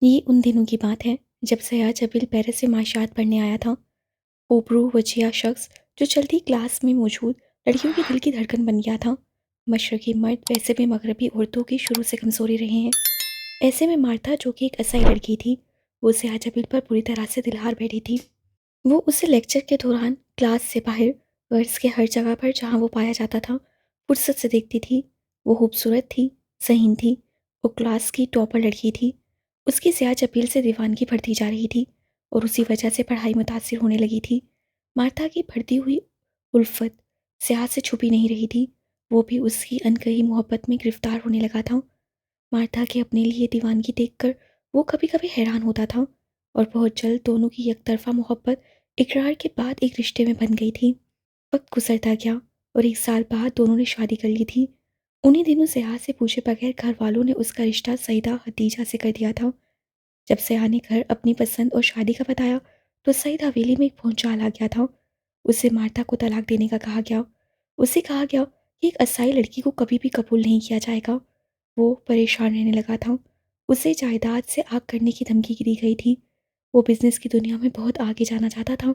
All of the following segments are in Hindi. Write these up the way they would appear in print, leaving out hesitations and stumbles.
ये उन दिनों की बात है जब सयाज जबील पेरिस से माशात पढ़ने आया था। ओबरू वजिया शख्स जो चलती क्लास में मौजूद लड़कियों के दिल की धड़कन बन गया था। मशरकी मर्द वैसे भी मगरबी औरतों की शुरू से कमज़ोरी रहे हैं। ऐसे में मार्था जो कि एक असाई लड़की थी, वो सयाज जबील पर पूरी तरह से दिलहार बैठी थी। वो उसे लेक्चर के दौरान क्लास से बाहर वर्ष के हर जगह पर जहाँ वो पाया जाता था फुर्सत से देखती थी। वो खूबसूरत थी, सहीन थी, वो क्लास की टॉपर लड़की थी। उसकी सयाज अपील से दीवानगी बढ़ती जा रही थी और उसी वजह से पढ़ाई मुतासिर होने लगी थी। मार्था की बढ़ती हुई उल्फत सयाज से छुपी नहीं रही थी। वो भी उसकी अनकही मोहब्बत में गिरफ्तार होने लगा था। मार्था के अपने लिए दीवानगी देखकर वो कभी कभी हैरान होता था और बहुत जल्द दोनों की एकतरफा मोहब्बत इकरार के बाद एक रिश्ते में बन गई थी। वक्त गुजरता गया और एक साल बाद दोनों ने शादी कर ली थी। उन्हीं दिनों सयाह से पूछे बगैर घर वालों ने उसका रिश्ता सईदा हदीजा से कर दिया था। जब सयाह ने घर अपनी पसंद और शादी का बताया तो सईद हवेली में एक भूचाल आ गया था। उसे मार्था को तलाक देने का कहा गया। उसे कहा गया कि एक असाई लड़की को कभी भी कबूल नहीं किया जाएगा। वो परेशान रहने लगा था। उसे जायदाद से आग करने की धमकी दी गई थी। वो बिजनेस की दुनिया में बहुत आगे जाना चाहता था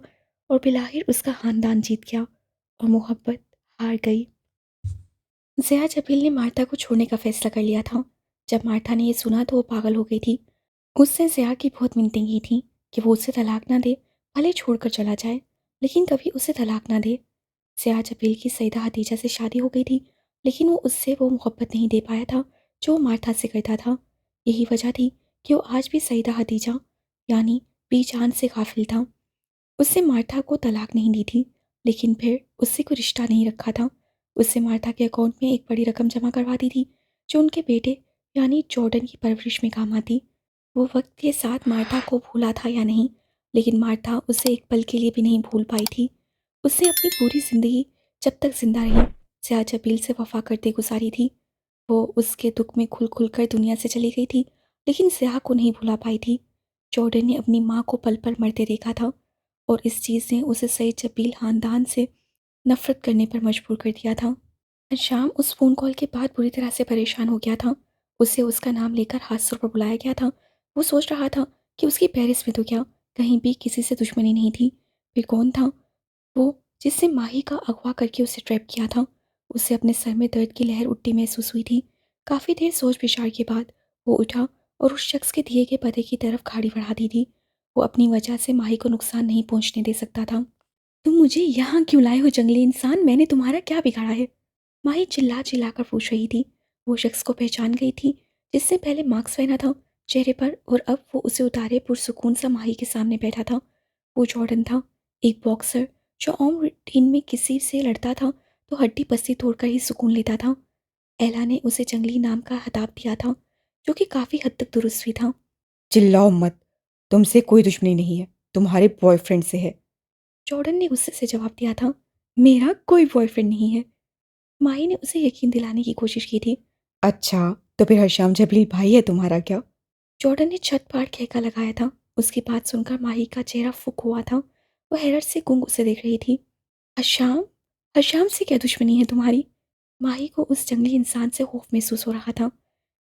और बिलाहिर उसका खानदान जीत गया और मोहब्बत हार गई। ज़िया जबील ने मार्था को छोड़ने का फैसला कर लिया था। जब मार्था ने यह सुना तो वो पागल हो गई थी। उसने ज़िया की बहुत मिन्नतें की थी कि वो उसे तलाक ना दे, भले छोड़कर चला जाए, लेकिन कभी उसे तलाक ना दे। ज़िया जबील की सईदा हदीजा से शादी हो गई थी, लेकिन वो उससे वो मोहब्बत नहीं दे पाया था जो वो मार्था से करता था। यही वजह थी कि वो आज भी सईदा हदीजा यानी बेजान से गाफिल था। उससे मार्था को तलाक नहीं दी थी, लेकिन फिर उससे कोई रिश्ता नहीं रखा था। उससे मार्था के अकाउंट में एक बड़ी रकम जमा करवा दी थी, जो उनके बेटे यानी जॉर्डन की परवरिश में काम आती। वो वक्त के साथ मार्था को भूला था या नहीं, लेकिन मार्था उसे एक पल के लिए भी नहीं भूल पाई थी। उसने अपनी पूरी ज़िंदगी जब तक जिंदा रही सयाह जबील से वफा करते गुजारी थी। वो उसके दुख में खुल खुल कर दुनिया से चली गई थी, लेकिन सयाह को नहीं भुला पाई थी। जॉर्डन ने अपनी माँ को पल पल मरते देखा था और इस चीज़ ने उसे सईद जबील ख़ानदान से नफ़रत करने पर मजबूर कर दिया था। शाम उस फ़ोन कॉल के बाद बुरी तरह से परेशान हो गया था। उसे उसका नाम लेकर हादसों पर बुलाया गया था। वो सोच रहा था कि उसकी पेरिस में तो क्या, कहीं भी किसी से दुश्मनी नहीं थी। फिर कौन था वो जिससे माही का अगवा करके उसे ट्रैप किया था? उसे अपने सर में दर्द की लहर उठती महसूस हुई थी। काफ़ी देर सोच विचार के बाद वो उठा और उस शख्स के दिए गए पते की तरफ गाड़ी बढ़ा दी थी। वो अपनी वजह से माही को नुकसान नहीं पहुंचने दे सकता था। तुम मुझे यहाँ क्यों लाए हो जंगली इंसान? मैंने तुम्हारा क्या बिगाड़ा है? माही चिल्ला चिल्ला कर पूछ रही थी। वो शख्स को पहचान गई थी जिसने पहले मास्क पहना था चेहरे पर, और अब वो उसे उतारे पुरसुकून सा माही के सामने बैठा था। वो जॉर्डन था, एक बॉक्सर जो आम रूटीन में किसी से लड़ता था तो हड्डी पस्ती तोड़कर ही सुकून लेता था। एला ने उसे जंगली नाम का खिताब दिया था, जो कि काफ़ी हद तक दुरुस्त भी था। चिल्लाओ मत। तुमसे कोई दुश्मनी नहीं है, तुम्हारे बॉयफ्रेंड से है। जॉर्डन ने गुस्से से जवाब दिया था, मेरा कोई बॉयफ्रेंड नहीं है। माही ने उसे यकीन दिलाने की कोशिश की थी। अच्छा, तो फिर हरश्याम जबलील भाई है तुम्हारा क्या? जॉर्डन ने छत पार खेका लगाया था। उसकी बात सुनकर माही का चेहरा फुक हुआ था। वो हैरत से गुंग उसे देख रही थी। हशाम, हशाम से क्या दुश्मनी है तुम्हारी? माही को उस जंगली इंसान से खौफ महसूस हो रहा था।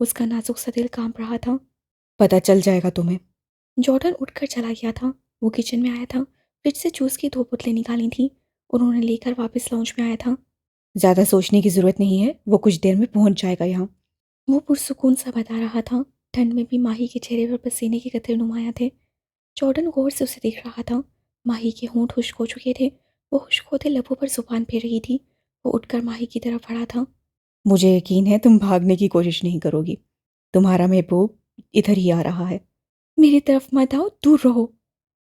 उसका नाजुक सा दिल कांप रहा था। पता चल जाएगा तुम्हें। जॉर्डन उठकर चला गया था। वो किचन में आया था, फ्रिज से जूस की 2 बोतलें निकाली थी। उन्होंने लेकर वापस लाउंज में आया था। ज़्यादा सोचने की ज़रूरत नहीं है, वो कुछ देर में पहुंच जाएगा यहाँ। वो पुरसुकून सा बता रहा था। ठंड में भी माही के चेहरे पर पसीने के कतरे नुमाया थे। जॉर्डन गौर से उसे देख रहा था। माही के होंठ खुश्क हो चुके थे। वो खुश्क होते लबों पर जुबान फेर रही थी। वो उठकर माही की तरफ बढ़ा था। मुझे यकीन है तुम भागने की कोशिश नहीं करोगी। तुम्हारा महबूब इधर ही आ रहा है। मेरी तरफ मत आओ, दूर रहो।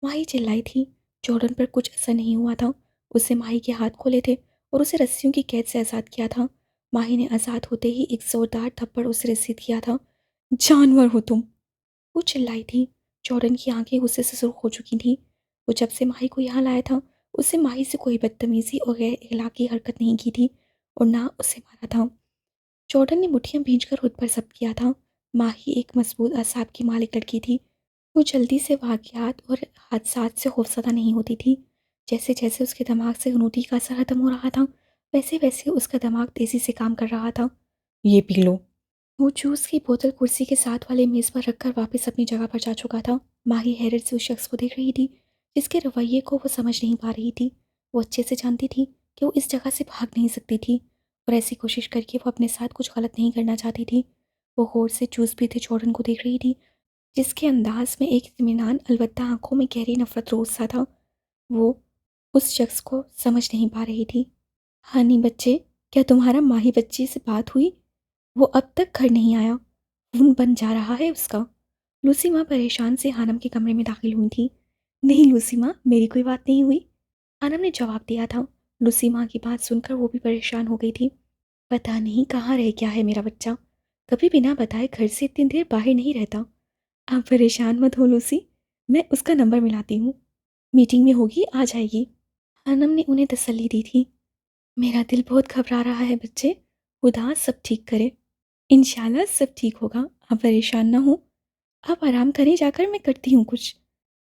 माही चिल्लाई थी। जॉर्डन पर कुछ असर नहीं हुआ था। उससे माही के हाथ खोले थे और उसे रस्सियों की कैद से आज़ाद किया था। माही ने आज़ाद होते ही एक जोरदार थप्पड़ उसे रसीद किया था। जानवर हो तुम, वो चिल्लाई थी। जॉर्डन की आंखें गुस्से से सुर्ख हो चुकी थीं। वो जब से माही को यहाँ लाया था, उससे माही से कोई बदतमीजी और गैर इखलाकी हरकत नहीं की थी और ना उसे मारा था। जॉर्डन ने मुठ्ठियां भींचकर खुद पर जब्त किया था। माही एक मजबूत असाब की मालिक लड़की थी। वो जल्दी से वाक़यात और हादसात से खौफज़दा नहीं होती थी। जैसे जैसे उसके दिमाग से गनूती का असर खत्म हो रहा था, वैसे वैसे उसका दिमाग तेज़ी से काम कर रहा था। ये पी लो। वो जूस की बोतल कुर्सी के साथ वाले मेज़ पर रखकर वापस अपनी जगह पर जा चुका था। माही हैरत से उस शख्स को देख रही थी, जिसके रवैये को वो समझ नहीं पा रही थी। वो अच्छे से जानती थी कि वो इस जगह से भाग नहीं सकती थी, और ऐसी कोशिश करके वो अपने साथ कुछ गलत नहीं करना चाहती थी। वो गौर से जूस पीते जॉर्डन को देख रही थी, जिसके अंदाज में एक इत्मीनान, अलबत्ता आंखों में गहरी नफरत रोज सा था। वो उस शख्स को समझ नहीं पा रही थी। "हानी बच्चे, क्या तुम्हारा माही बच्ची से बात हुई? वो अब तक घर नहीं आया। फ़ोन बन जा रहा है उसका।" लूसी माँ परेशान से हानम के कमरे में दाखिल हुई थी। "नहीं लूसी माँ, मेरी कोई बात नहीं हुई," हानम ने जवाब दिया था। लूसी माँ की बात सुनकर वो भी परेशान हो गई थी। "पता नहीं कहाँ रह गया है मेरा बच्चा। कभी बिना बताए घर से इतनी देर बाहर नहीं रहता। आप परेशान मत हो लूसी, मैं उसका नंबर मिलाती हूँ। मीटिंग में होगी, आ जाएगी।" हानम ने उन्हें तसल्ली दी थी। "मेरा दिल बहुत घबरा रहा है बच्चे, खुदा सब ठीक करे। इंशाल्लाह सब ठीक होगा, आप परेशान ना हो। आप आराम करें जाकर, मैं करती हूँ कुछ।"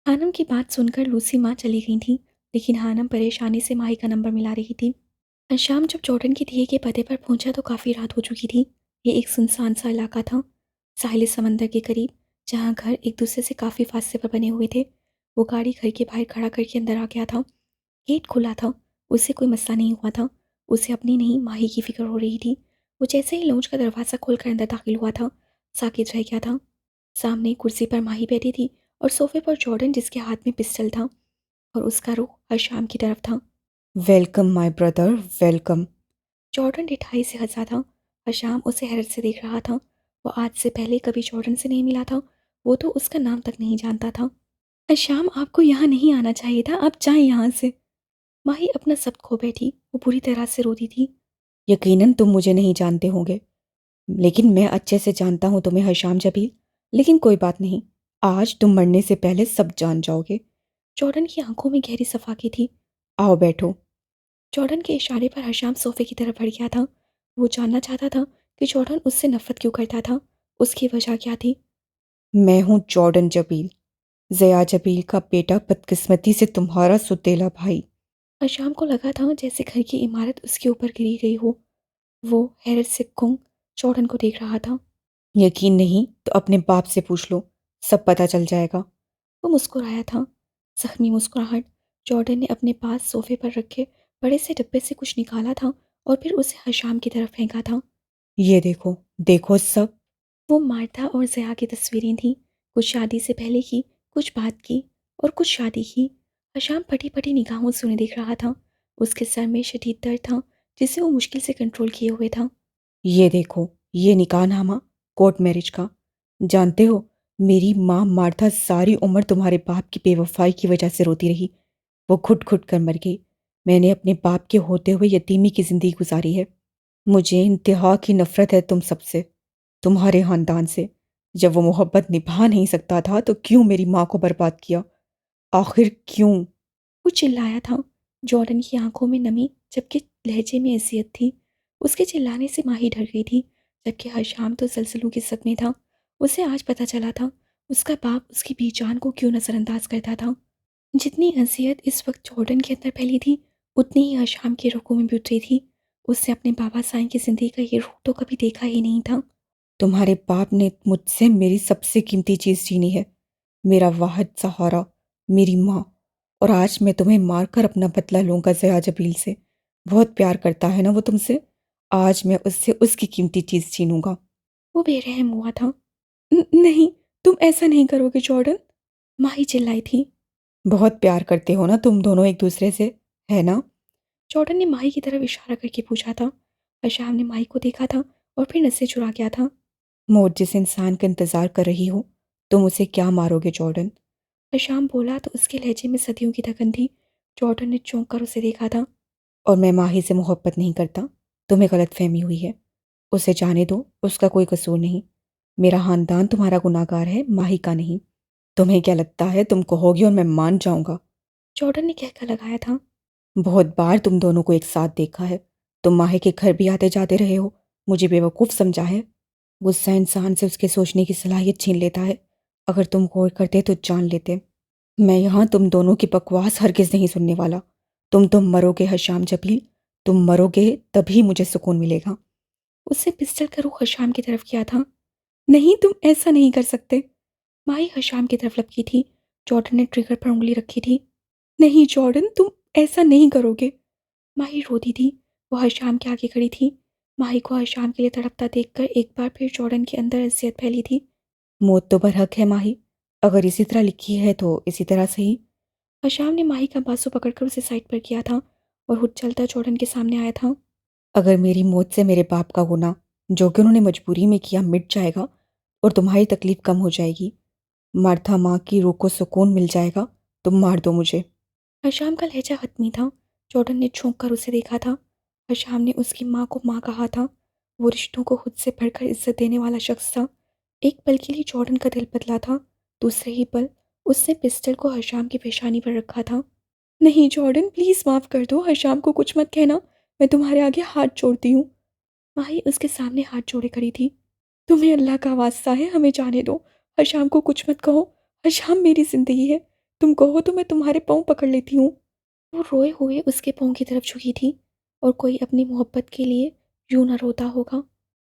हानम की बात सुनकर लूसी माँ चली गई थी, लेकिन हानम परेशानी से माही का नंबर मिला रही थी। शाम जब जॉर्डन के दिए के पते पर पहुंचा तो काफ़ी रात हो चुकी थी। ये एक सुनसान सा इलाका था, साहिल समंदर के करीब, जहाँ घर एक दूसरे से काफ़ी फासले पर बने हुए थे। वो गाड़ी घर के बाहर खड़ा करके अंदर आ गया था। गेट खुला था, उससे कोई मसला नहीं हुआ था। उसे अपनी नहीं, माही की फिक्र हो रही थी। वो जैसे ही लॉन्च का दरवाज़ा खोलकर अंदर दाखिल हुआ था, साकित रह गया था। सामने कुर्सी पर माही बैठी थी, और सोफे पर जॉर्डन, जिसके हाथ में पिस्टल था, और उसका रुख हशाम की तरफ था। Welcome my brother, welcome. Jordan रिठाई से हंसा था। हशाम उसे हैरत से देख रहा था। वो आज से पहले कभी जॉर्डन से नहीं मिला था। वो तो उसका नाम तक नहीं जानता था। "हशाम, आपको यहाँ नहीं आना चाहिए था, आप जाएं यहाँ से।" माही अपना सब खो बैठी। वो पूरी तरह से रोती थी। यकीनन तुम मुझे नहीं जानते होंगे, लेकिन मैं अच्छे से जानता हूँ तुम्हें हशाम जबील। लेकिन कोई बात नहीं, आज तुम मरने से पहले सब जान जाओगे। जॉर्डन की आंखों में गहरी सफाकी थी। आओ बैठो। जॉर्डन के इशारे पर हशाम सोफे की तरफ बढ़ गया था। वो जानना चाहता था कि जॉर्डन उससे नफरत क्यों करता था, उसकी वजह क्या थी। मैं हूँ जॉर्डन जबील, जया जबील का बेटा, बदकिस्मती से तुम्हारा सुतेला भाई। हशाम को लगा था जैसे घर की इमारत उसके ऊपर गिरी गई हो। वो हैरत से गुंग जॉर्डन को देख रहा था। यकीन नहीं तो अपने बाप से पूछ लो, सब पता चल जाएगा। वो मुस्कुराया था, जख्मी मुस्कुराहट। जॉर्डन ने अपने पास सोफे पर रखे बड़े से डिब्बे से कुछ निकाला था, और फिर उसे हशाम की तरफ फेंका था। ये देखो, देखो सब। वो मार्था और जया की तस्वीरें थीं, कुछ शादी से पहले की, कुछ बाद की, और कुछ शादी की। हशाम फटी फटी निगाहों से उन्हें देख रहा था। उसके सर में शदीद दर्द था, जिसे वो मुश्किल से कंट्रोल किए हुए था। ये देखो, ये निकाहनामा, कोर्ट मैरिज का। जानते हो, मेरी माँ मार्था सारी उम्र तुम्हारे बाप की बेवफाई की वजह से रोती रही। वो घुट घुट कर मर गई। मैंने अपने बाप के होते हुए यतीमी की जिंदगी गुजारी है। मुझे इंतहा की नफरत है तुम सबसे, तुम्हारे खानदान से। जब वो मोहब्बत निभा नहीं सकता था तो क्यों मेरी माँ को बर्बाद किया? आखिर क्यों? वो चिल्लाया था। जॉर्डन की आंखों में नमी, जबकि लहजे में अजियत थी। उसके चिल्लाने से माही डर गई थी, जबकि हशाम तो जलजलों के सदमे था। उसे आज पता चला था उसका बाप उसकी बेजान को क्यों नज़रअंदाज करता था। जितनी अजियत इस वक्त जॉर्डन के अंदर फैली थी, उतनी ही हशाम के रुखों में भी उतरी थी। उसने अपने बाबा साईं की जिंदगी का ये रुख तो कभी देखा ही नहीं था। तुम्हारे बाप ने मुझसे मेरी सबसे कीमती चीज छीनी है, मेरा वाहिद सहारा, मेरी माँ। और आज मैं तुम्हें मारकर अपना बदला लूंगा जया जबील से। बहुत प्यार करता है ना वो तुमसे। आज मैं उससे उसकी कीमती चीज छीनूंगा। वो बेरहम हुआ था। नहीं, तुम ऐसा नहीं करोगे जॉर्डन," माही चिल्लाई थी। बहुत प्यार करते हो ना तुम दोनों एक दूसरे से, है ना? जॉर्डन ने माही की तरफ इशारा करके पूछा था। हशाम ने माही को देखा था, और फिर नसें चुरा गया था। मौत जिस इंसान का इंतजार कर रही हो, तुम उसे क्या मारोगे जॉर्डन? हशाम बोला तो उसके लहजे में सदियों की थकन थी। जॉर्डन ने चौंक कर उसे देखा था। और मैं माही से मोहब्बत नहीं करता, तुम्हें गलतफहमी हुई है। उसे जाने दो, उसका कोई कसूर नहीं। मेरा खानदान तुम्हारा गुनाहगार है, माही का नहीं। तुम्हें क्या लगता है तुम कहोगी और मैं मान जाऊंगा? जॉर्डन ने कहकर लगाया था। बहुत बार तुम दोनों को एक साथ देखा है। तुम माही के घर भी आते जाते रहे हो। मुझे बेवकूफ़ समझा है। गुस्सा इंसान से उसके सोचने की सलाहियत छीन लेता है। अगर तुम गौर करते तो जान लेते। मैं यहाँ तुम दोनों की बकवास हरगिज़ नहीं सुनने वाला। तुम मरोगे हशाम जबील। तुम मरोगे तभी मुझे सुकून मिलेगा। उसने पिस्टल का रुख हशाम की तरफ किया था। नहीं, तुम ऐसा नहीं कर सकते। माही हशाम की तरफ लपकी थी। जॉर्डन ने ट्रिगर पर उंगली रखी थी। नहीं जॉर्डन, तुम ऐसा नहीं करोगे। माही रोती थी। वो हशाम के आगे खड़ी थी। माही को हशाम के लिए तड़पता देखकर एक बार फिर जॉर्डन के अंदर अजियत फैली थी। मौत तो बरहक है माही, अगर इसी तरह लिखी है तो इसी तरह सही। हशाम ने माही का बाजू पकड़कर उसे साइड पर किया था और हुट चलता जॉर्डन के सामने आया था। अगर मेरी मौत से मेरे बाप का गुनाह, जो कि उन्होंने मजबूरी में किया, मिट जाएगा और तुम्हारी तकलीफ कम हो जाएगी, मार्था माँ की रूह को सुकून मिल जाएगा, तुम मार दो मुझे। हशाम का लहजा हतमी था। जॉर्डन ने झोंक कर उसे देखा था। हशाम ने उसकी माँ को माँ कहा था। वो रिश्तों को खुद से बढ़कर इज्जत देने वाला शख्स था। एक पल के लिए जॉर्डन का दिल बदला था। दूसरे ही पल उसने पिस्टल को हशाम की पेशानी पर रखा था। नहीं जॉर्डन, प्लीज़ माफ़ कर दो। हशाम को कुछ मत कहना। मैं तुम्हारे आगे हाथ जोड़ती हूँ। माही उसके सामने हाथ जोड़े खड़ी थी। तुम्हें अल्लाह का वास्ता है, हमें जाने दो। हशाम को कुछ मत कहो। हशाम मेरी ज़िंदगी है। तुम कहो तो मैं तुम्हारे पाँव पकड़ लेती हूँ। वो रोए हुए उसके पाँव की तरफ झुकी थी। और कोई अपनी मोहब्बत के लिए यूं न रोता होगा।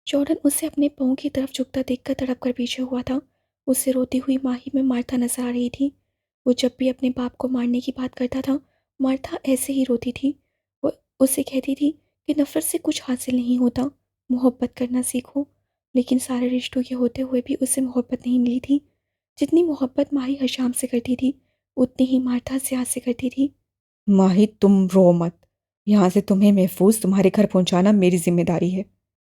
जॉर्डन उसे अपने पाँव की तरफ झुकता देखकर तड़प कर पीछे हुआ था। उसे रोती हुई माही में मार्था नजर आ रही थी। वो जब भी अपने बाप को मारने की बात करता था, मार्था ऐसे ही रोती थी। वो उसे कहती थी कि नफरत से कुछ हासिल नहीं होता, मोहब्बत करना सीखो। लेकिन सारे रिश्तों के होते हुए भी उसे मोहब्बत नहीं मिली थी। जितनी मोहब्बत माही हशाम से करती थी, उतनी ही मार्था सियाज से करती थी। माही तुम रो मत, यहाँ से तुम्हें महफूज तुम्हारे घर पहुँचाना मेरी जिम्मेदारी है।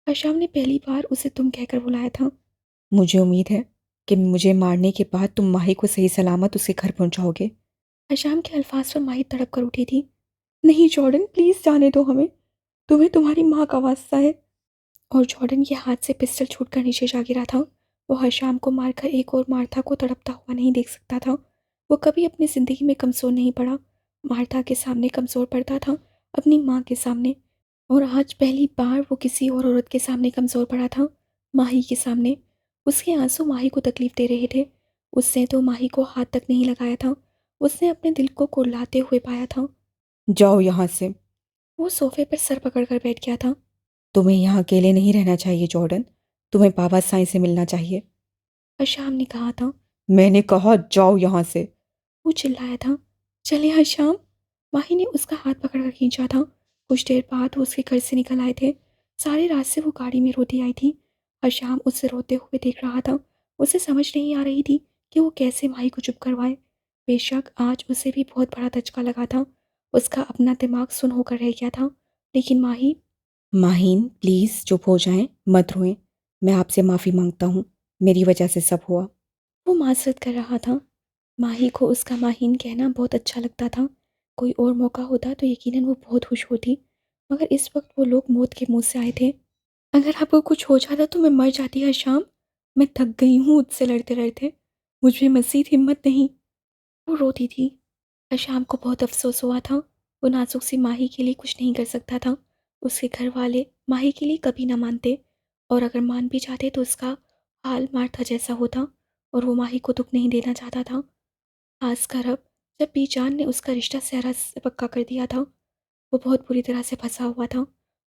हशाम ने पहली बार उसे तुम कहकर बुलाया था। मुझे उम्मीद है कि मुझे मारने के बाद तुम माही को सही सलामत उसके घर पहुँचाओगे। हशाम के अल्फाज पर माही तड़प कर उठी थी। नहीं जॉर्डन, प्लीज़ जाने दो हमें। तुम्हें तुम्हारी माँ का वास्ता है। और जॉर्डन के हाथ से पिस्टल छूटकर नीचे जा गिरा था। वो हशाम को मारकर एक और मार्था को तड़पता हुआ नहीं देख सकता था। वो कभी अपनी ज़िंदगी में कमज़ोर नहीं पड़ा। मार्था के सामने कमज़ोर पड़ता था, अपनी माँ के सामने। और आज पहली बार वो किसी और औरत के सामने कमज़ोर पड़ा था, माही के सामने। उसके आंसू माही को तकलीफ़ दे रहे थे। उसने तो माही को हाथ तक नहीं लगाया था। उसने अपने दिल को कुर्लाते हुए पाया था। जाओ यहाँ से। वो सोफे पर सर पकड़कर बैठ गया था। तुम्हें यहाँ अकेले नहीं रहना चाहिए जॉर्डन, तुम्हें बाबा साईं से मिलना चाहिए। हशाम ने कहा था। मैंने कहा जाओ यहाँ से। वो चिल्लाया था। चले हशाम। माही ने उसका हाथ पकड़कर खींचा था। कुछ देर बाद वो उसके घर से निकल आए थे। सारे रास्ते वो गाड़ी में रोती आई थी। हशाम उसे रोते हुए देख रहा था। उसे समझ नहीं आ रही थी कि वो कैसे माही को चुप करवाए। बेशक आज उसे भी बहुत बड़ा धचका लगा था। उसका अपना दिमाग सुन होकर रह गया था। लेकिन माही। माहीन प्लीज़ चुप हो जाएं, मत रोएं। मैं आपसे माफ़ी मांगता हूँ, मेरी वजह से सब हुआ। वो माजरत कर रहा था। माही को उसका माहीन कहना बहुत अच्छा लगता था। कोई और मौका होता तो यकीनन वो बहुत खुश होती। मगर इस वक्त वो लोग मौत के मुंह से आए थे। अगर आपको कुछ हो जाता तो मैं मर जाती हशाम। मैं थक गई हूँ उससे लड़ते लड़ते। मुझे मज़ीद हिम्मत नहीं। वो रोती थी। हशाम को बहुत अफसोस हुआ था। वो नाजुक सी माही के लिए कुछ नहीं कर सकता था। उसके घर वाले माही के लिए कभी ना मानते। और अगर मान भी जाते तो उसका हाल मार्था जैसा होता। और वो माही को दुख नहीं देना चाहता था। खासकर अब जब बीजान ने उसका रिश्ता सहरा से पक्का कर दिया था। वो बहुत बुरी तरह से फंसा हुआ था।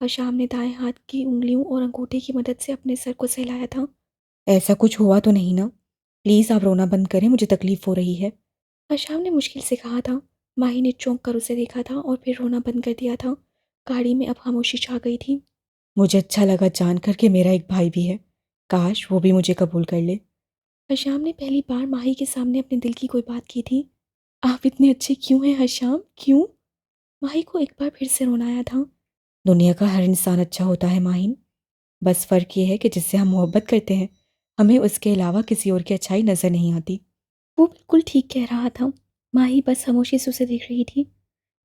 और शाम ने दाएं हाथ की उंगलियों और अंगूठे की मदद से अपने सर को सहलाया था। ऐसा कुछ हुआ तो नहीं ना? प्लीज़ आप रोना बंद करें, मुझे तकलीफ़ हो रही है। और शाम ने मुश्किल से कहा था। माही ने चौंक कर उसे देखा था और फिर रोना बंद कर दिया था। गाड़ी में अब खामोशी छा गई थी। मुझे अच्छा लगा जानकर कि मेरा एक भाई भी है, काश वो भी मुझे कबूल कर ले। हशाम ने पहली बार माही के सामने अपने दिल की कोई बात की थी। आप इतने अच्छे क्यों हैं हशाम, क्यों? माही को एक बार फिर से रोना आया था। दुनिया का हर इंसान अच्छा होता है माहिन, बस फ़र्क ये है कि जिससे हम मोहब्बत करते हैं, हमें उसके अलावा किसी और की अच्छाई नज़र नहीं आती। वो बिल्कुल ठीक कह रहा था। माही बस खामोशी से उसे देख रही थी।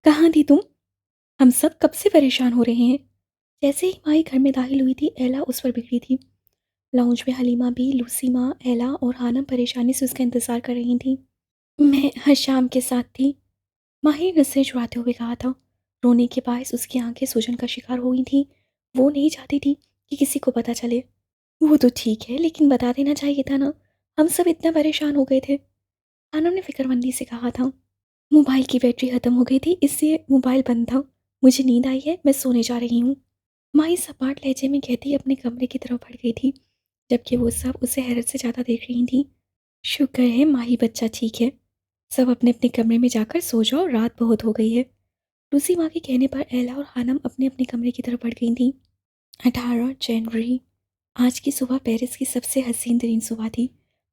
कहाँ थी तुम? हम सब कब से परेशान हो रहे हैं। जैसे ही माही घर में दाखिल हुई थी, एला उस पर बिगड़ी थी। लाउंज में हलीमा भी, लूसी माँ, एला और हानम परेशानी से उसका इंतजार कर रही थी। मैं हशाम के साथ थी। माही ने नसें जुड़ाते हुए कहा था। रोने के बायस उसकी आंखें सूजन का शिकार हो गई थी। वो नहीं चाहती थी कि किसी को पता चले। वो तो ठीक है, लेकिन बता देना चाहिए था ना। हम सब इतना परेशान हो गए थे। हानम ने फिक्रमंदी से कहा था। मोबाइल की बैटरी ख़त्म हो गई थी, इसलिए मोबाइल बंद था। मुझे नींद आई है, मैं सोने जा रही हूँ। माही सपाट लहजे में कहती अपने कमरे की तरफ बढ़ गई थी, जबकि वो सब उसे हैरत से ज़्यादा देख रही थी। शुक्र है माही बच्चा ठीक है। सब अपने अपने कमरे में जाकर सो जाओ, रात बहुत हो गई है। लूसी माँ के कहने पर एला और हानम अपने अपने कमरे की तरफ बढ़ गई थी। 18 जनवरी। आज की सुबह पेरिस की सबसे हसीन तरीन सुबह थी,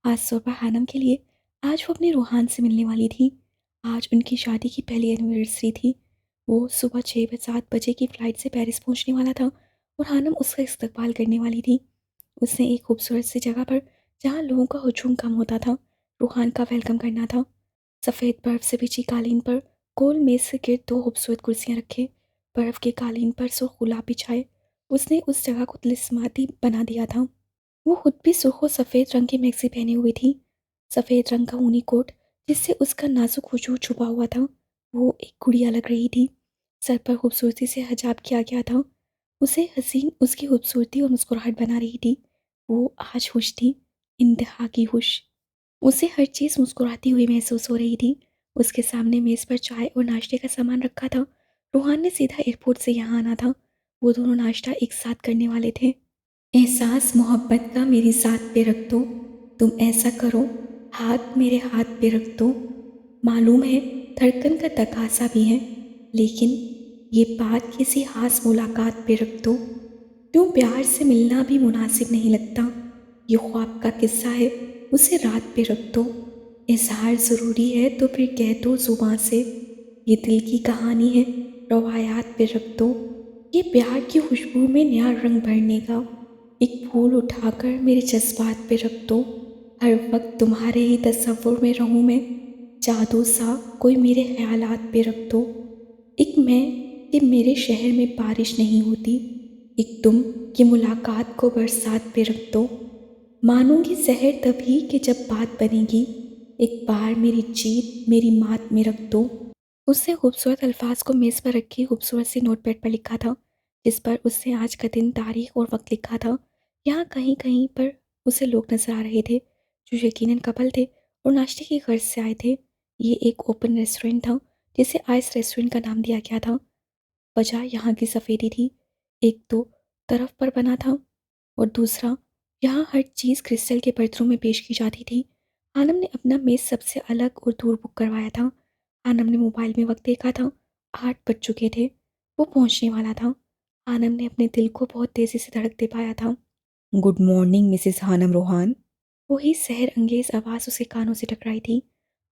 खास तौर पर हानम के लिए। आज वो अपने रूहान से मिलने वाली थी। आज उनकी शादी की पहली एनिवर्सरी थी। वो सुबह 6 7 बजे की फ़्लाइट से पेरिस पहुंचने वाला था और हानम उसका इस्तकबाल करने वाली थी। उसने एक खूबसूरत सी जगह पर, जहाँ लोगों का हुजूम कम होता था, रूहान का वेलकम करना था। सफ़ेद बर्फ से बिछी कालीन पर गोल मेज से गिर्द 2 खूबसूरत कुर्सियां रखे, बर्फ के कालीन पर सुर्ख गुलाब बिछाए। उसने उस जगह को तिलिस्माती बना दिया था। वो खुद भी सुर्ख और सफ़ेद रंग की मैक्सी पहनी हुई थी, सफ़ेद रंग का ऊनी कोट जिससे उसका नाजुक वजूद छुपा हुआ था। वो एक गुड़िया लग रही थी, सर पर खूबसूरती से हिजाब किया गया था। उसे हसीन उसकी खूबसूरती और मुस्कुराहट बना रही थी। वो आज खुश थी, इंतहा की खुश। उसे हर चीज़ मुस्कुराती हुई महसूस हो रही थी। उसके सामने मेज़ पर चाय और नाश्ते का सामान रखा था। रूहान ने सीधा एयरपोर्ट से यहाँ आना था। वो दोनों नाश्ता एक साथ करने वाले थे। एहसास मोहब्बत का मेरी साथ पे रख दो, तुम ऐसा करो, हाथ मेरे हाथ पे रख दो। मालूम है धड़कन का तकाजा भी है, लेकिन ये बात किसी खास मुलाकात पे रख दो। यूँ प्यार से मिलना भी मुनासिब नहीं लगता। ये ख्वाब का किस्सा है, उसे रात पे रख दो। इजहार ज़रूरी है तो फिर कह दो ज़ुबां से। ये दिल की कहानी है, रवायात पे रख दो। ये प्यार की खुशबू में नया रंग भरने का। एक फूल उठाकर मेरे जज्बात पे रख दो। हर वक्त तुम्हारे ही तसव्वुर में रहूं मैं। जादू सा कोई मेरे ख्यालात पे रख दो। एक मैं कि मेरे शहर में बारिश नहीं होती, एक तुम कि मुलाकात को बरसात पे रख दो। मानूंगी जहर तभी कि जब बात बनेगी, एक बार मेरी जीत मेरी मात में रख दो। उसने खूबसूरत अल्फाज को मेज़ पर रखी खूबसूरत सी नोटपैड पर लिखा था, जिस पर उसने आज का दिन, तारीख और वक्त लिखा था। यहाँ कहीं कहीं पर उसे लोग नजर आ रहे थे, जो यकीनन कपल थे और नाश्ते की गर्ज से आए थे। ये एक ओपन रेस्टोरेंट था, जिसे आइस रेस्टोरेंट का नाम दिया गया था। वजह यहाँ की सफ़ेदी थी। एक तो तरफ पर बना था और दूसरा, यहाँ हर चीज़ क्रिस्टल के बर्तनों में पेश की जाती थी। आनम ने अपना मेज़ सबसे अलग और दूर बुक करवाया था। आनम ने मोबाइल में वक्त देखा था, 8 बज चुके थे। वो पहुंचने वाला था। आनम ने अपने दिल को बहुत तेज़ी से धड़कते पाया था। गुड मॉर्निंग मिसेस हानम रोहान। वही सहर अंगेज आवाज़ उसके कानों से टकराई थी।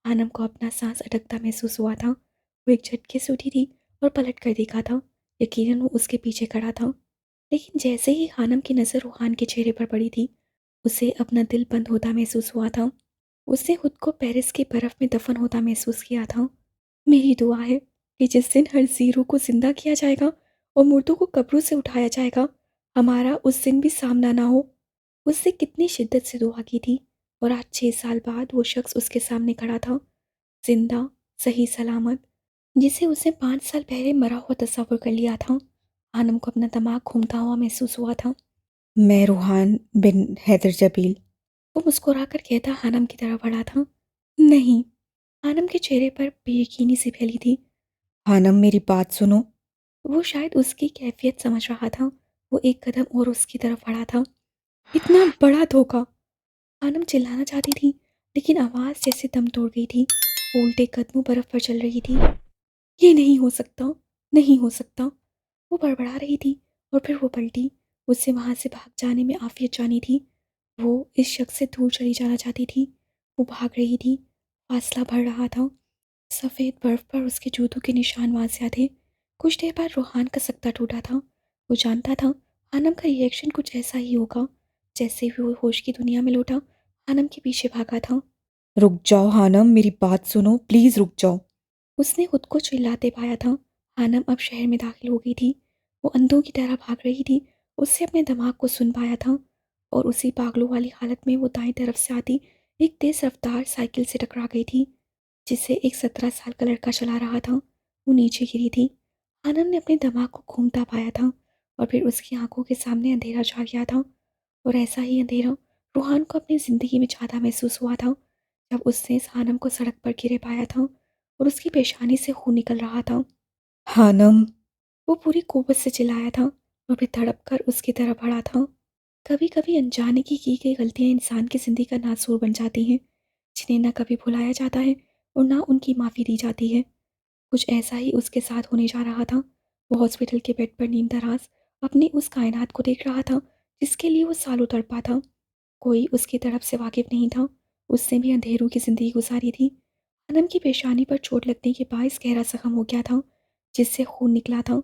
आनम को अपना सांस अटकता महसूस हुआ था। वो एक झटके से उठी थी और पलट कर देखा था। यकीनन वो उसके पीछे खड़ा था। लेकिन जैसे ही आनम की नज़र रूहान के चेहरे पर पड़ी थी, उसे अपना दिल बंद होता महसूस हुआ था। उसने खुद को पेरिस की बर्फ़ में दफन होता महसूस किया था। मेरी दुआ है कि जिस दिन हर ज़ीरो को ज़िंदा किया जाएगा और मुर्दों को कब्रों से उठाया जाएगा, हमारा उस दिन भी सामना ना हो। उसने कितनी शिद्दत से दुआ की थी और आज 6 साल बाद वो शख्स उसके सामने खड़ा था, जिंदा, सही सलामत, जिसे उसने 5 साल पहले मरा हुआ तस्वर कर लिया था। आनम को अपना दिमाग घूमता हुआ महसूस हुआ था। मैं रूहान बिन हैदर जबील। वो मुस्कुराकर कहता आनम की तरफ बढ़ा था। नहीं। आनम के चेहरे पर बेयकीनी सी फैली थी। हानम मेरी बात सुनो। वो शायद उसकी कैफियत समझ रहा था। वो एक कदम और उसकी तरफ बढ़ा था। इतना बड़ा धोखा! आनम चिल्लाना चाहती थी, लेकिन आवाज़ जैसे दम तोड़ गई थी। वो उल्टे कदमों बर्फ पर चल रही थी। ये नहीं हो सकता, नहीं हो सकता। वो बड़बड़ा रही थी और फिर वो पलटी। उससे वहाँ से भाग जाने में आफियत जानी थी। वो इस शख्स से दूर चली जाना चाहती थी। वो भाग रही थी। फासला बढ़ रहा था। सफ़ेद बर्फ पर उसके जूतों के निशान वाज़िया थे। कुछ देर बाद रूहान का सकता टूटा था। वो जानता था आनम का रिएक्शन कुछ ऐसा ही होगा। जैसे ही वो होश की दुनिया में लौटा, आनम के पीछे भागा था। रुक जाओ हानम, मेरी बात सुनो, प्लीज़ रुक जाओ। उसने खुद को चिल्लाते पाया था। आनम अब शहर में दाखिल हो गई थी। वो अंधों की तरह भाग रही थी। उससे अपने दिमाग को सुन पाया था और उसी पागलों वाली हालत में वो दाईं तरफ से आती एक तेज़ रफ्तार साइकिल से टकरा गई थी, जिसे एक 17 साल का लड़का चला रहा था। वो नीचे गिरी थी। आनंद ने अपने दिमाग को घूमता पाया था और फिर उसकी आंखों के सामने अंधेरा छा गया था। और ऐसा ही अंधेरा रूहान को अपनी ज़िंदगी में ज़्यादा महसूस हुआ था, जब उसने इस आनम को सड़क पर गिरे पाया था और उसकी पेशानी से खून निकल रहा था। हानम। वो पूरी कुव्वत से चिल्लाया था। और फिर तड़प कर उसकी तरफ बढ़ा था। कभी कभी अनजाने की गई गलतियां इंसान की जिंदगी का नासूर बन जाती हैं, जिन्हें ना कभी भुलाया जाता है और ना उनकी माफ़ी दी जाती है। कुछ ऐसा ही उसके साथ होने जा रहा था। वो हॉस्पिटल के बेड पर नींद दराज अपनी उस कायनात को देख रहा था जिसके लिए वो सालों तड़पा था। कोई उसकी तरफ से वाकिफ नहीं था। उसने भी अंधेरों की जिंदगी गुजारी थी। अनम की पेशानी पर चोट लगने के बायस गहरा जख्म हो गया था, जिससे खून निकला था,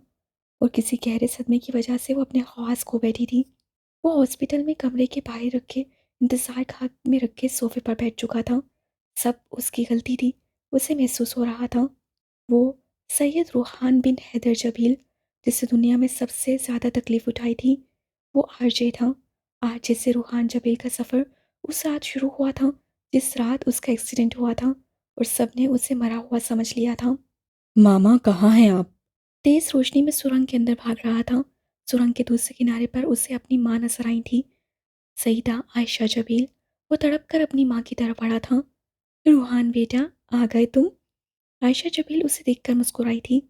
और किसी गहरे सदमे की वजह से वो अपने ख्वास खो बैठी थी। वो हॉस्पिटल में कमरे के बाहर रखे इंतजार खाट में रखे सोफे पर बैठ चुका था। सब उसकी गलती थी, उसे महसूस हो रहा था। वो सैयद रूहान बिन हैदर जबील, जिसे दुनिया में सबसे ज़्यादा तकलीफ़ उठाई थी, वो आरजे था। आरजे से रूहान जबील का सफ़र उस रात शुरू हुआ था जिस रात उसका एक्सीडेंट हुआ था, और सबने उसे मरा हुआ समझ लिया था। मामा कहाँ हैं आप? तेज़ रोशनी में सुरंग के अंदर भाग रहा था। सुरंग के दूसरे किनारे पर उसे अपनी माँ नजर आई थी, सईदा आयशा जबील। वो तड़प कर अपनी माँ की तरफ बढ़ा था। रूहान बेटा, आ गए तुम। आयशा जबील उसे देखकर मुस्कुराई थी।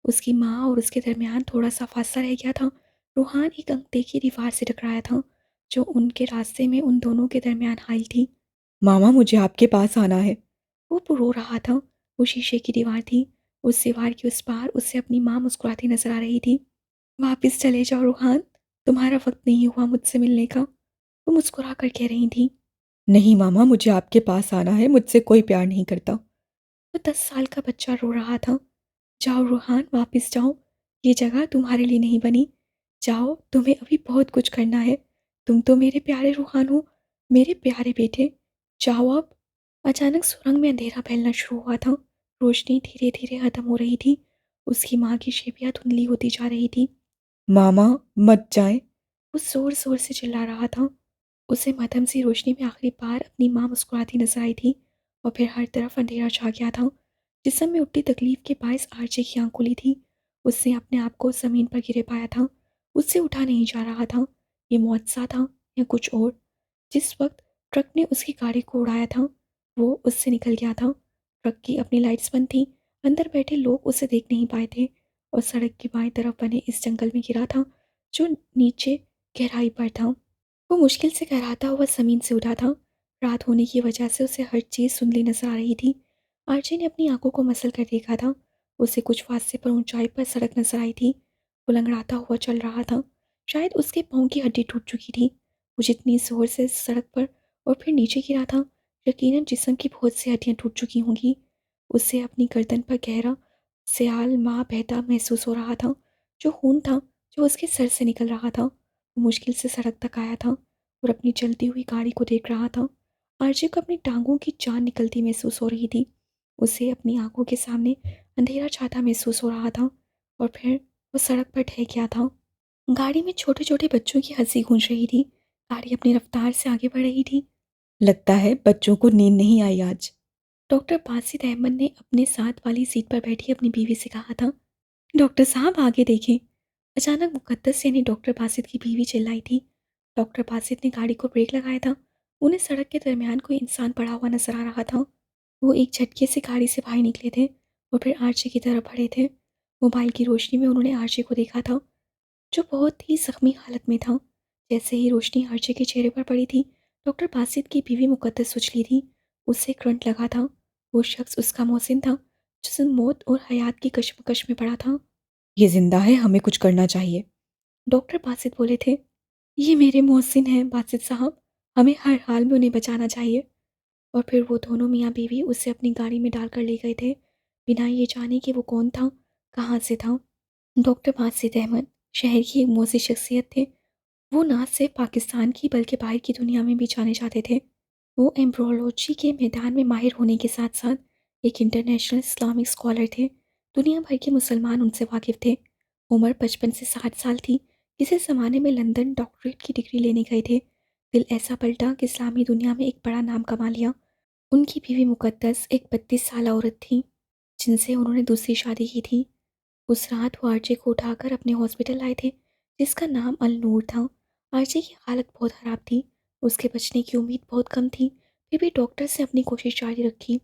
उसकी माँ और उसके दरमियान थोड़ा सा फासला रह गया था। रूहान एक अनदेखी दीवार से टकराया था, जो उनके रास्ते में उन दोनों के दरमियान हाइल थी। मामा मुझे आपके पास आना है। वो रो रहा था। वो शीशे की दीवार थी। उस दीवार के उस पार उससे अपनी माँ मुस्कुराती नजर आ रही थी। वापिस चले जाओ रूहान, तुम्हारा वक्त नहीं हुआ मुझसे मिलने का, वो मुस्कुरा कर कह रही थी। नहीं मामा, मुझे आपके पास आना है, मुझसे कोई प्यार नहीं करता। वो 10 साल का बच्चा रो रहा था। जाओ रूहान, वापिस जाओ। ये जगह तुम्हारे लिए नहीं बनी। जाओ, तुम्हें अभी बहुत कुछ करना है। तुम तो मेरे प्यारे रूहान हो, मेरे प्यारे बेटे। जाओ अब। अचानक सुरंग में अंधेरा फैलना शुरू हुआ था। रोशनी धीरे धीरे खत्म हो रही थी। उसकी माँ की शिबिया धुंधली होती जा रही थी। मामा मत जाएं। वो जोर जोर से चिल्ला रहा था। उसे मध्यम सी रोशनी में आखिरी बार अपनी माँ मुस्कुराती नजर आई थी, और फिर हर तरफ अंधेरा छा गया था। जिस्म में उठती तकलीफ के बायस आरजे की आंख खुली थी। उसने अपने आप को जमीन पर गिरे पाया था। उससे उठा नहीं जा रहा था। ये मुआवजा था या कुछ और। जिस वक्त ट्रक ने उसकी गाड़ी को उड़ाया था, वो उससे निकल गया था। ट्रक की अपनी लाइट्स बंद थी। अंदर बैठे लोग उसे देख नहीं पाए थे, और सड़क की बाएं तरफ बने इस जंगल में गिरा था, जो नीचे गहराई पर था। वो मुश्किल से कराहता हुआ ज़मीन से उठा था। रात होने की वजह से उसे हर चीज़ धुंधली नजर आ रही थी। आरजे ने अपनी आंखों को मसल कर देखा था। उसे कुछ फासले पर ऊंचाई पर सड़क नजर आई थी। वो लंगड़ाता हुआ चल रहा था। शायद उसके पाँव की हड्डी टूट चुकी थी। वो जितनी जोर से सड़क पर और फिर नीचे गिरा था, यकीनन जिस्म की बहुत सी हड्डियां टूट चुकी होंगी। उसे अपनी गर्दन पर गहरा स्याल माँ बहता महसूस हो रहा था। जो खून था जो उसके सर से निकल रहा था। वो मुश्किल से सड़क तक आया था और अपनी चलती हुई गाड़ी को देख रहा था। आरजे को अपनी टांगों की जान निकलती महसूस हो रही थी। उसे अपनी आंखों के सामने अंधेरा छाता महसूस हो रहा था, और फिर वो सड़क पर ठहर गया था। गाड़ी में छोटे छोटे बच्चों की हंसी गूंज रही थी। गाड़ी अपनी रफ्तार से आगे बढ़ रही थी। लगता है बच्चों को नींद नहीं आई आज। डॉक्टर बासित अहमद ने अपने साथ वाली सीट पर बैठी अपनी बीवी से कहा था। डॉक्टर साहब, आगे देखें। अचानक मुकद्दस यानी डॉक्टर बासित की बीवी चिल्लाई थी। डॉक्टर बासित ने गाड़ी को ब्रेक लगाया था। उन्हें सड़क के दरमियान कोई इंसान पड़ा हुआ नजर आ रहा था। वो एक झटके से गाड़ी से बाहर निकले थे और फिर आरजे की तरफ बढ़े थे। मोबाइल की रोशनी में उन्होंने आरजे को देखा था, जो बहुत ही जख्मी हालत में था। जैसे ही रोशनी आरजे के चेहरे पर पड़ी थी, डॉक्टर बासित की बीवी मुकद्दस उछली थी। उससे करंट लगा था। वो शख्स उसका मोहसिन था, जिसने मौत और हयात की कश्मकश में पड़ा था। ये जिंदा है, हमें कुछ करना चाहिए। डॉक्टर बासित बोले थे। ये मेरे मोहसिन हैं बासित साहब, हमें हर हाल में उन्हें बचाना चाहिए। और फिर वो दोनों मियाँ बीवी उसे अपनी गाड़ी में डालकर ले गए थे, बिना ये जाने कि वो कौन था, कहाँ से था। डॉक्टर बासित अहमद शहर की एक मौसी शख्सियत थे। वो ना सिर्फ पाकिस्तान की बल्कि बाहर की दुनिया में भी जाने जाते थे। वो एम्ब्रोलॉजी के मैदान में माहिर होने के साथ साथ एक इंटरनेशनल इस्लामिक स्कॉलर थे। दुनिया भर के मुसलमान उनसे वाकिफ़ थे। उम्र 55 से 60 साल थी। किसी ज़माने में लंदन डॉक्टरेट की डिग्री लेने गए थे। दिल ऐसा पलटा कि इस्लामी दुनिया में एक बड़ा नाम कमा लिया। उनकी बीवी मुकद्दस एक 32 साल औरत थी, जिनसे उन्होंने दूसरी शादी की थी। उस रात वो आरजे को उठाकर अपने हॉस्पिटल लाए थे, जिसका नाम अल नूर था। आरजे की हालत बहुत ख़राब थी। उसके बचने की उम्मीद बहुत कम थी, फिर भी डॉक्टर से अपनी कोशिश जारी रखी।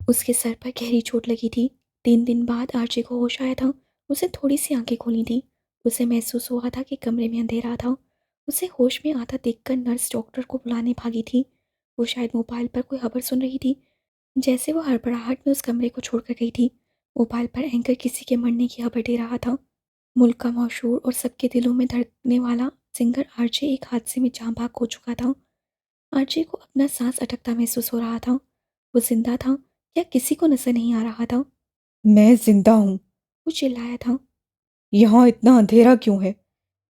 उसके सर पर गहरी चोट लगी थी। 3 दिन बाद आरजे को होश आया था। उसे थोड़ी सी आंखें खोली थी। उसे महसूस हुआ था कि कमरे में अंधेरा था। उसे होश में आता देखकर नर्स डॉक्टर को बुलाने भागी थी। वो शायद मोबाइल पर कोई खबर सुन रही थी। जैसे वो हड़बड़ाहट में उस कमरे को छोड़कर गई थी, मोबाइल पर एंकर किसी के मरने की खबर दे रहा था। मुल्क का मशहूर और सबके दिलों में धड़कने वाला सिंगर आरजे एक हादसे में जाँ बाँग हो चुका था। आरजे को अपना सांस अटकता महसूस हो रहा था। वो जिंदा था या किसी को नजर नहीं आ रहा था। मैं जिंदा हूँ। वो चिल्लाया था। यहाँ इतना अंधेरा क्यों है?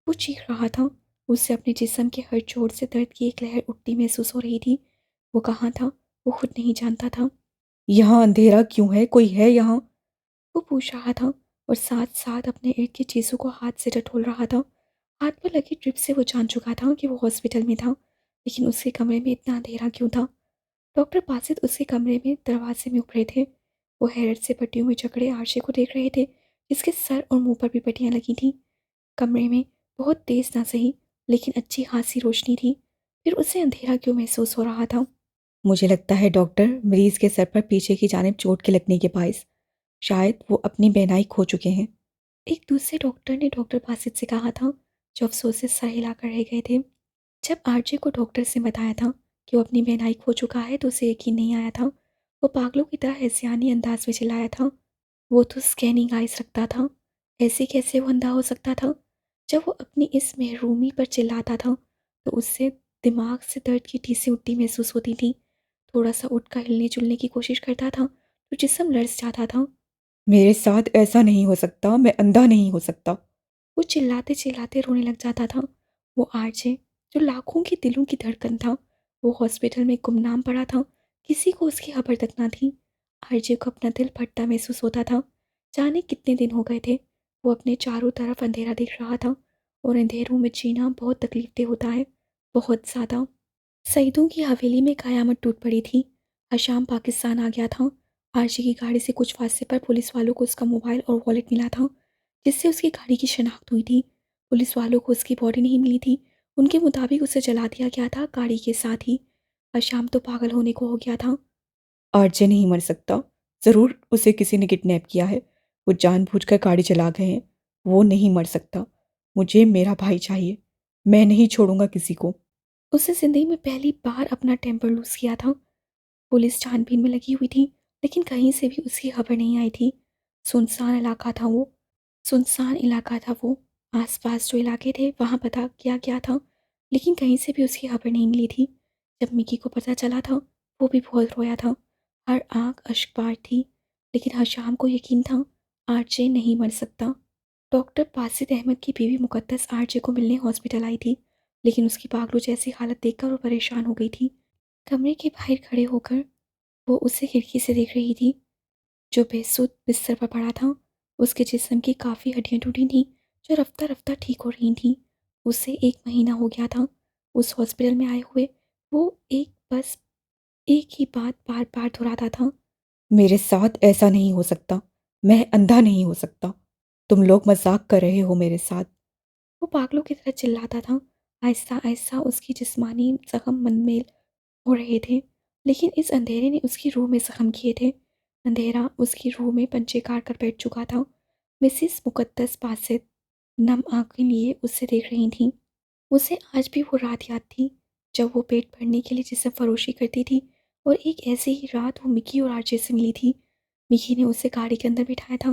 वो चीख रहा था। उसे अपने जिस्म के हर जोड़ से दर्द की एक लहर उठती महसूस हो रही थी। वो कहाँ था, वो खुद नहीं जानता था। यहाँ अंधेरा क्यों है? कोई है यहाँ? वो पूछ रहा था और साथ साथ अपने इर्द की चीज़ों को हाथ से टटोल रहा था। हाथ पर लगी ड्रिप से वो जान चुका था कि वो हॉस्पिटल में था, लेकिन उसके कमरे में इतना अंधेरा क्यों था? डॉक्टर बासित उसके कमरे में दरवाजे में उभरे थे। वो हैरत से पट्टियों में जकड़े आरजे को देख रहे थे, जिसके सर और मुंह पर भी पट्टियां लगी थीं। कमरे में बहुत तेज ना सही, लेकिन अच्छी खासी रोशनी थी। फिर उसे अंधेरा क्यों महसूस हो रहा था? मुझे लगता है डॉक्टर, मरीज के सर पर पीछे की जानिब चोट के लगने के बायस शायद वो अपनी बेनाई खो चुके हैं। एक दूसरे डॉक्टर ने डॉक्टर बासित से कहा था, जो अफसोस से सर हिलाकर रह गए थे। जब आरजे को डॉक्टर से बताया था कि वो अपनी बहनाई खो चुका है, तो उसे यकीन नहीं आया था। वो पागलों की तरह हंसियानी अंदाज में चिल्लाया था। वो तो स्कैनिंग आइज रखता था, ऐसे कैसे वो अंधा हो सकता था? जब वो अपनी इस महरूमी पर चिल्लाता था, तो उससे दिमाग से दर्द की टीसें उठती महसूस होती थी। थोड़ा सा उठकर हिलने जुलने की कोशिश करता था तो जिस्म लर्ज जाता था। मेरे साथ ऐसा नहीं हो सकता, मैं अंधा नहीं हो सकता। वो चिल्लाते चिल्लाते रोने लग जाता था। वो आरजे, जो लाखों के दिलों की धड़कन था, वो हॉस्पिटल में गुमनाम पड़ा था। किसी को उसकी खबर तक ना थी। आरजे को अपना दिल फटता महसूस होता था। जाने कितने दिन हो गए थे वो अपने चारों तरफ अंधेरा देख रहा था, और अंधेरों में जीना बहुत तकलीफदेह होता है, बहुत ज़्यादा। सईदों की हवेली में कयामत टूट पड़ी थी। हशाम पाकिस्तान आ गया था। आरजे की गाड़ी से कुछ फासले पर पुलिस वालों को उसका मोबाइल और वॉलेट मिला था, जिससे उसकी गाड़ी की शनाख्त हुई थी। पुलिस वालों को उसकी बॉडी नहीं मिली थी। उनके मुताबिक उसे जला दिया गया था गाड़ी के साथ ही। हशाम तो पागल होने को हो गया था। आरजे नहीं मर सकता। ज़रूर उसे किसी ने किडनैप किया है। वो जानबूझकर गाड़ी चला गए हैं। वो नहीं मर सकता। मुझे मेरा भाई चाहिए। मैं नहीं छोड़ूंगा किसी को। उसने जिंदगी में पहली बार अपना टेम्पर लूज किया था। पुलिस छानबीन में लगी हुई थी, लेकिन कहीं से भी उसकी खबर नहीं आई थी। सुनसान इलाका था वो। सुनसान इलाका था वो। आसपास जो इलाके थे वहाँ पता किया गया था, लेकिन कहीं से भी उसकी खबर नहीं मिली थी। जब मिकी को पता चला था, वो भी बहुत रोया था। हर आंख अश्कबार थी, लेकिन हर शाम को यकीन था आरजे नहीं मर सकता। डॉक्टर बासित अहमद की बीवी मुकद्दस आरजे को मिलने हॉस्पिटल आई थी, लेकिन उसकी पागलों जैसी हालत देखकर वो परेशान हो गई थी। कमरे के बाहर खड़े होकर वो उसे खिड़की से देख रही थी, जो बेसुध बिस्तर पर पड़ा था। उसके जिस्म की काफ़ी हड्डियां टूटी थीं, जो रफ्ता रफ्ता ठीक हो रही थीं। उसे 1 महीना हो गया था उस हॉस्पिटल में आए हुए। वो बस एक ही बात बार बार दोहराता था। मेरे साथ ऐसा नहीं हो सकता। मैं अंधा नहीं हो सकता। तुम लोग मजाक कर रहे हो मेरे साथ। वो पागलों की तरह चिल्लाता था। आहिस्ता आहिस्ता उसकी जिस्मानी जख्म मनमेल हो रहे थे, लेकिन इस अंधेरे ने उसकी रूह में जख्म किए थे। अंधेरा उसकी रूह में पंचे कार कर बैठ चुका था। मिसिस मुकद्दस बासित नम आंखें लिए उससे देख रही थीं। उसे आज भी वो रात याद थी, जब वो पेट भरने के लिए जिस्म फरोशी करती थी, और एक ऐसी ही रात वो मिकी और आरजे से मिली थी। मिकी ने उसे गाड़ी के अंदर बिठाया था,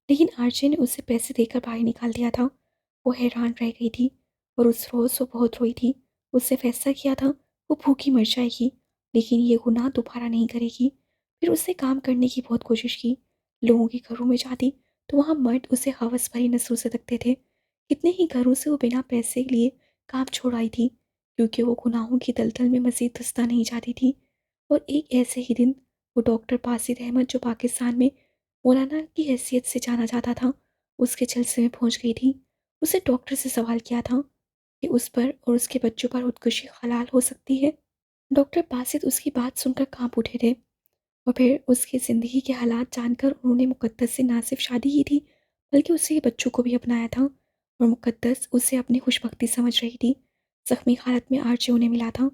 लेकिन आरजे ने उसे पैसे देकर बाहर निकाल दिया था। वो हैरान रह गई थी, और उस रोज़ वो बहुत रोई थी। उससे फैसला किया था वो भूखी मर जाएगी, लेकिन ये गुनाह दोबारा नहीं करेगी। फिर उसने काम करने की बहुत कोशिश की। लोगों के घरों में जाती तो वहाँ मर्द उसे हवस भरी नजरों से तकते थे। कितने ही घरों से वो बिना पैसे लिए काम छोड़ आई थी, क्योंकि वो गुनाहों की दलदल में मज़ीद धंसना नहीं चाहती थी। और एक ऐसे ही दिन वो डॉक्टर बासित अहमद, जो पाकिस्तान में मौलाना की हैसियत से जाना जाता था, उसके जलसे में पहुंच गई थी। उसे डॉक्टर से सवाल किया था कि उस पर और उसके बच्चों पर खुदकुशी हलाल हो सकती है। डॉक्टर बासित उसकी बात सुनकर कांप उठे थे, और फिर उसकी ज़िंदगी के हालात जानकर उन्होंने मुकद्दस से ना सिर्फ शादी की थी, बल्कि उसके बच्चों को भी अपनाया था। और मुकद्दस उसे अपनी खुशबख्ती समझ रही थी। ज़ख्मी हालत में आरजे उन्हें मिला था,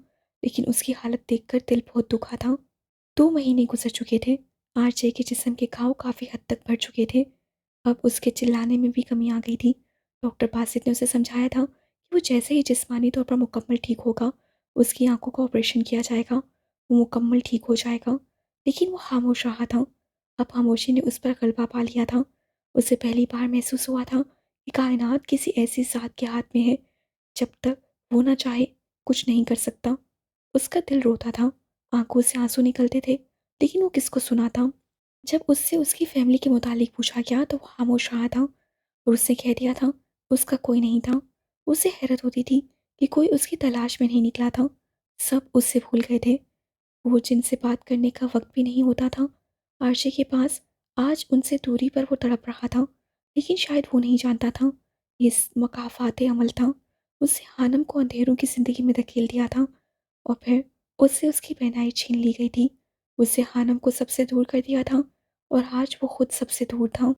लेकिन उसकी हालत देखकर दिल बहुत दुखा था। 2 महीने गुजर चुके थे। आरजे के जिस्म के घाव काफ़ी हद तक भर चुके थे। अब उसके चिल्लाने में भी कमी आ गई थी। डॉक्टर बासित ने उसे समझाया था कि वो जैसे ही जिस्मानी तौर पर मुकम्मल ठीक होगा, उसकी आंखों का ऑपरेशन किया जाएगा, वो मुकम्मल ठीक हो जाएगा। लेकिन वो खामोश रहा था। अब खामोशी ने उस पर गलबा पा लिया था। उसे पहली बार महसूस हुआ था कि कायनात किसी ऐसी ज़ात के हाथ में है, जब तक वो ना चाहे, कुछ नहीं कर सकता। उसका दिल रोता था, आंखों से आंसू निकलते थे, लेकिन वो किसको सुनाता? जब उससे उसकी फैमिली के मुतालिक पूछा गया तो वो खामोश रहा था और उसने कह दिया था उसका कोई नहीं था। उसे हैरत होती थी कि कोई उसकी तलाश में नहीं निकला था। सब उससे भूल गए थे। वो जिनसे बात करने का वक्त भी नहीं होता था आरशे के पास। आज उनसे दूरी पर वो तड़प रहा था, लेकिन शायद वो नहीं जानता था इस मकाफात अमल था। उससे हानम को अंधेरों की ज़िंदगी में धकेल दिया था और फिर उससे उसकी पहनाई छीन ली गई थी। उससे हानम को सबसे दूर कर दिया था और आज वो खुद सबसे दूर था।